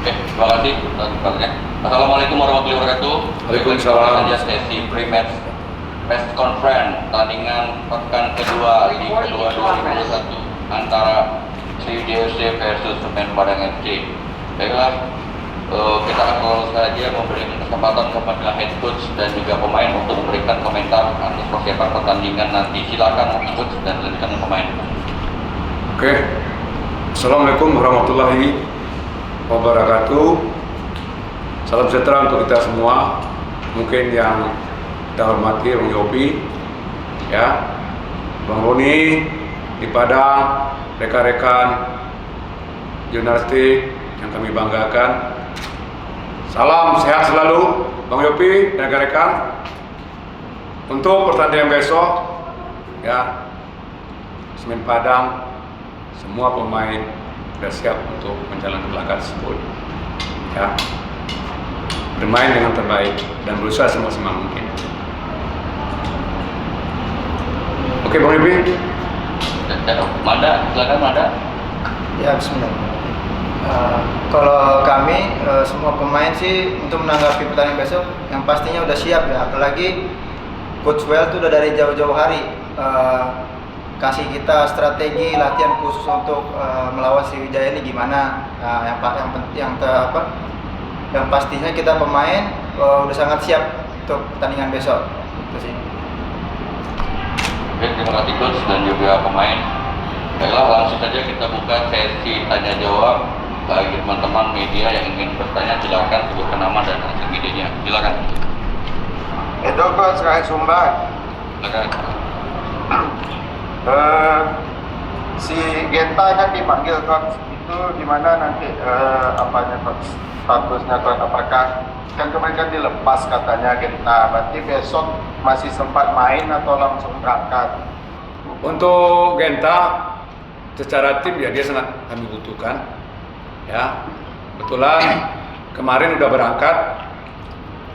Terima kasih atas. Assalamualaikum warahmatullahi wabarakatuh. Waalaikumsalam. Saja sesi pre-match press conference tandingan pekan kedua Liga kedua 2021 antara Sriwijaya FC versus Semen Padang FC. Baiklah, kita akan langsung saja memberikan kesempatan kepada head coach dan juga pemain untuk memberikan komentar atas persiapan pertandingan nanti. Silakan head coach dan lanjutkan pemain. Oke. Assalamualaikum warahmatullahi wabarakatuh. Salam sejahtera untuk kita semua. Mungkin yang kita hormati Bang Yopi, ya, Bang Roni di Padang, rekan-rekan jurnalistik yang kami banggakan. Salam sehat selalu, Bang Yopi dan rekan-rekan. Untuk pertandingan besok, ya, Semen Padang, semua pemain sudah siap untuk menjalankan laga tersebut, ya, bermain dengan terbaik dan berusaha semaksimal mungkin. Oke, Bang Yopi. Manda, silakan Manda. Ya, bismillah. Kalau kami semua pemain sih untuk menanggapi pertandingan besok yang pastinya udah siap ya, apalagi Coach Well tuh udah dari jauh-jauh hari kasih kita strategi latihan khusus untuk melawan Sriwijaya ini gimana. Yang pastinya kita pemain udah sangat siap untuk pertandingan besok. Itu sih. Oke, terima kasih coach dan juga pemain. Baiklah, langsung saja kita buka sesi tanya jawab. Bagi teman-teman media yang ingin bertanya, silakan sebutkan nama dan hasil medianya. Silakan. Itu coach Rai Sumbar. Silakan. Si Genta kan dipanggil coach, itu gimana nanti apanya coach, statusnya coach, apakah kan kemarin kan dilepas katanya Genta, berarti besok masih sempat main atau langsung berangkat? Untuk Genta secara tim ya dia sangat kami butuhkan, ya. Kebetulan kemarin udah berangkat,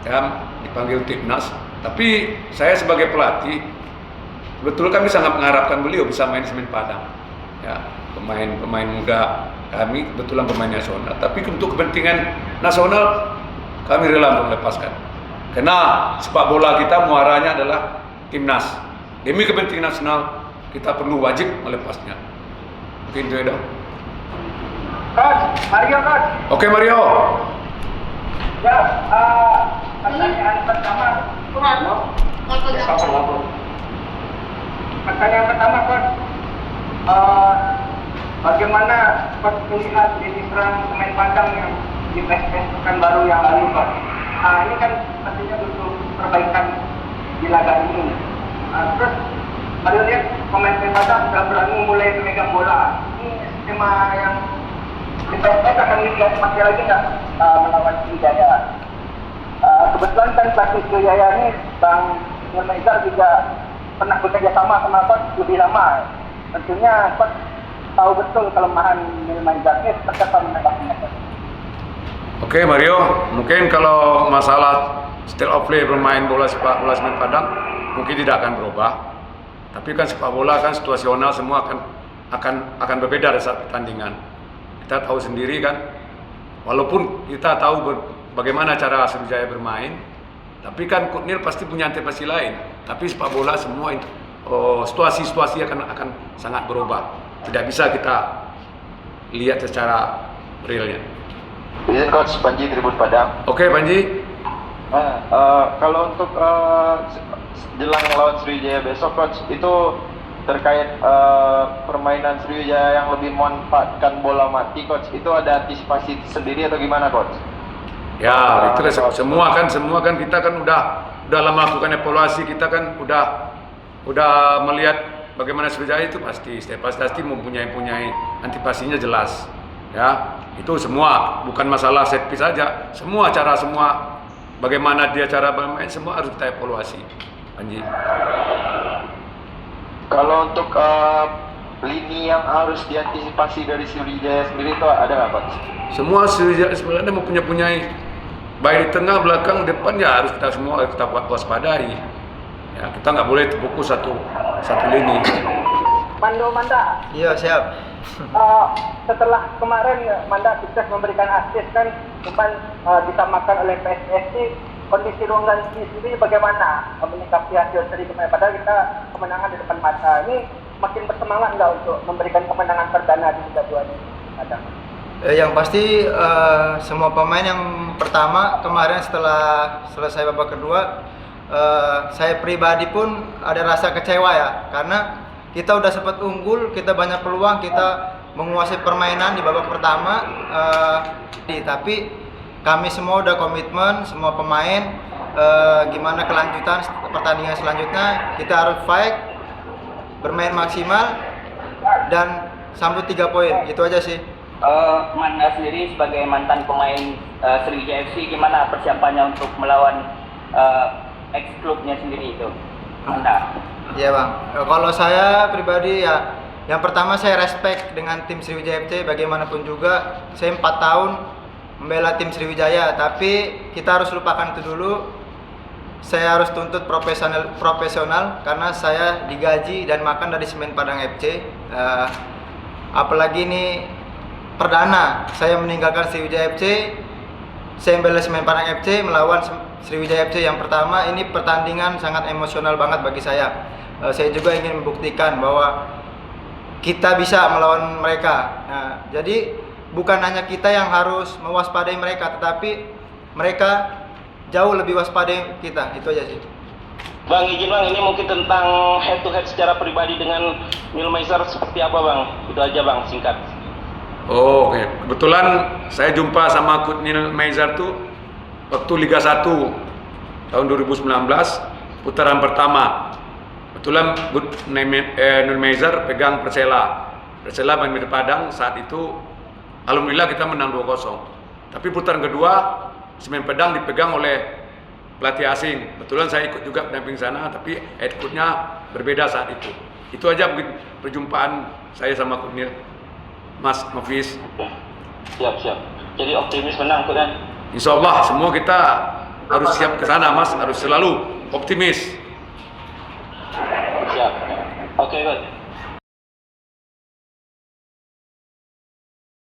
ya, dipanggil timnas. Tapi saya sebagai pelatih, betul kami sangat mengharapkan beliau bisa main Semen Padang, ya, pemain muda kami kebetulan pemain nasional. Tapi untuk kepentingan nasional kami rela untuk melepaskan. Karena sepak bola kita muaranya adalah timnas. Demi kepentingan nasional kita perlu wajib melepasnya. Mungkin itu ya dong. Coach, Mario coach. Oke Mario. Ya, pertanyaan pertama. Pertanyaan pertama coach, bagaimana coach melihat lini serang Semen Padang yang di PSS Pekanbaru yang lalu coach? Ini kan pastinya butuh perbaikan di laga ini. Terus Mario lihat pemain Semen Padang sudah berani mulai memegang bola. Ini skema yang di PSS akan dilihat masih lagi nggak melawan Sriwijaya? Kebetulan kan pelatih Sriwijaya ini Bang Nurmezar juga pernah bekerja sama coach lebih lama. Tentunya coach tahu betul kelemahan Nurmezar ini serta menanggapinya. Oke Mario, mungkin kalau masalah style of play bermain bola sepak bola Semen Padang mungkin tidak akan berubah. Tapi kan sepak bola kan situasional, semua akan berbeda pada saat pertandingan. Kita tahu sendiri kan, walaupun kita tahu bagaimana cara Sriwijaya bermain, tapi kan Kutnil pasti punya antisipasi lain. Tapi sepak bola semua situasi-situasi akan sangat berubah. Tidak bisa kita lihat secara realnya. Izin coach, Panji Tribun Padang. Oke Panji. Kalau untuk jelang lawan Sriwijaya besok coach, itu terkait permainan Sriwijaya yang lebih memanfaatkan bola mati coach, itu ada antisipasi sendiri atau gimana coach? Ya, itu semua kan kita kan udah lama melakukan evaluasi, kita kan udah melihat bagaimana Sriwijaya itu pasti mempunyai antisipasinya jelas. Ya, itu semua bukan masalah set piece saja, semua bagaimana dia cara bermain semua harus kita evaluasi. Panji. Kalau untuk lini yang harus diantisipasi dari Sriwijaya sendiri itu ada nggak Pak? Semua Sriwijaya sebenarnya mempunyai baik di tengah, belakang, depan ya harus kita semua kita waspadai. Ya, kita nggak boleh terfokus satu lini. Manda. Iya, siap. Setelah kemarin Manda sukses memberikan asis kan, cuman disamakan oleh PSSI. Kondisi ruang ganti sendiri bagaimana menyikapi hasil seri kemarin? Padahal kita kemenangan di depan mata. Ini makin bersemangat nggak untuk memberikan kemenangan perdana di Liga 2 ini? Yang pasti semua pemain yang pertama kemarin setelah selesai babak kedua, saya pribadi pun ada rasa kecewa ya, karena kita udah sempat unggul, kita banyak peluang, kita menguasai permainan di babak pertama, tapi kami semua udah komitmen, semua pemain, gimana kelanjutan pertandingan selanjutnya, kita harus fight, bermain maksimal, dan sambut 3 poin, itu aja sih. Manda sendiri sebagai mantan pemain Sriwijaya FC, gimana persiapannya untuk melawan ex-klubnya sendiri itu, Manda? Iya bang, kalau saya pribadi ya, yang pertama saya respect dengan tim Sriwijaya FC, bagaimanapun juga saya 4 tahun membela tim Sriwijaya, tapi kita harus lupakan itu dulu. Saya harus tuntut profesional karena saya digaji dan makan dari Semen Padang FC. Apalagi ini perdana saya meninggalkan Sriwijaya FC, saya membela Semen Padang FC melawan Sriwijaya FC yang pertama. Ini pertandingan sangat emosional banget bagi saya. Saya juga ingin membuktikan bahwa kita bisa melawan mereka. Jadi bukan hanya kita yang harus mewaspadai mereka, tetapi mereka jauh lebih waspadai kita. Itu aja sih. Bang, izin bang, ini mungkin tentang head to head secara pribadi dengan Milmeiser seperti apa bang? Itu aja bang, singkat. Oh, oke. Kebetulan saya jumpa sama Coach Neil Meiser tuh waktu Liga 1 tahun 2019 putaran pertama. Kebetulan Neil Meiser pegang Persela Banjar Padang saat itu. Alhamdulillah kita menang 2-0. Tapi putaran kedua Semen Padang dipegang oleh pelatih asing. Kebetulan saya ikut juga pendamping sana, tapi head coach-nya berbeda saat itu. Itu aja mungkin perjumpaan saya sama Coach Neil. Mas Mafis. Siap. Jadi optimis menang kan? Insya Allah semua kita harus siap ke sana Mas, harus selalu optimis. Siap. Oke, good.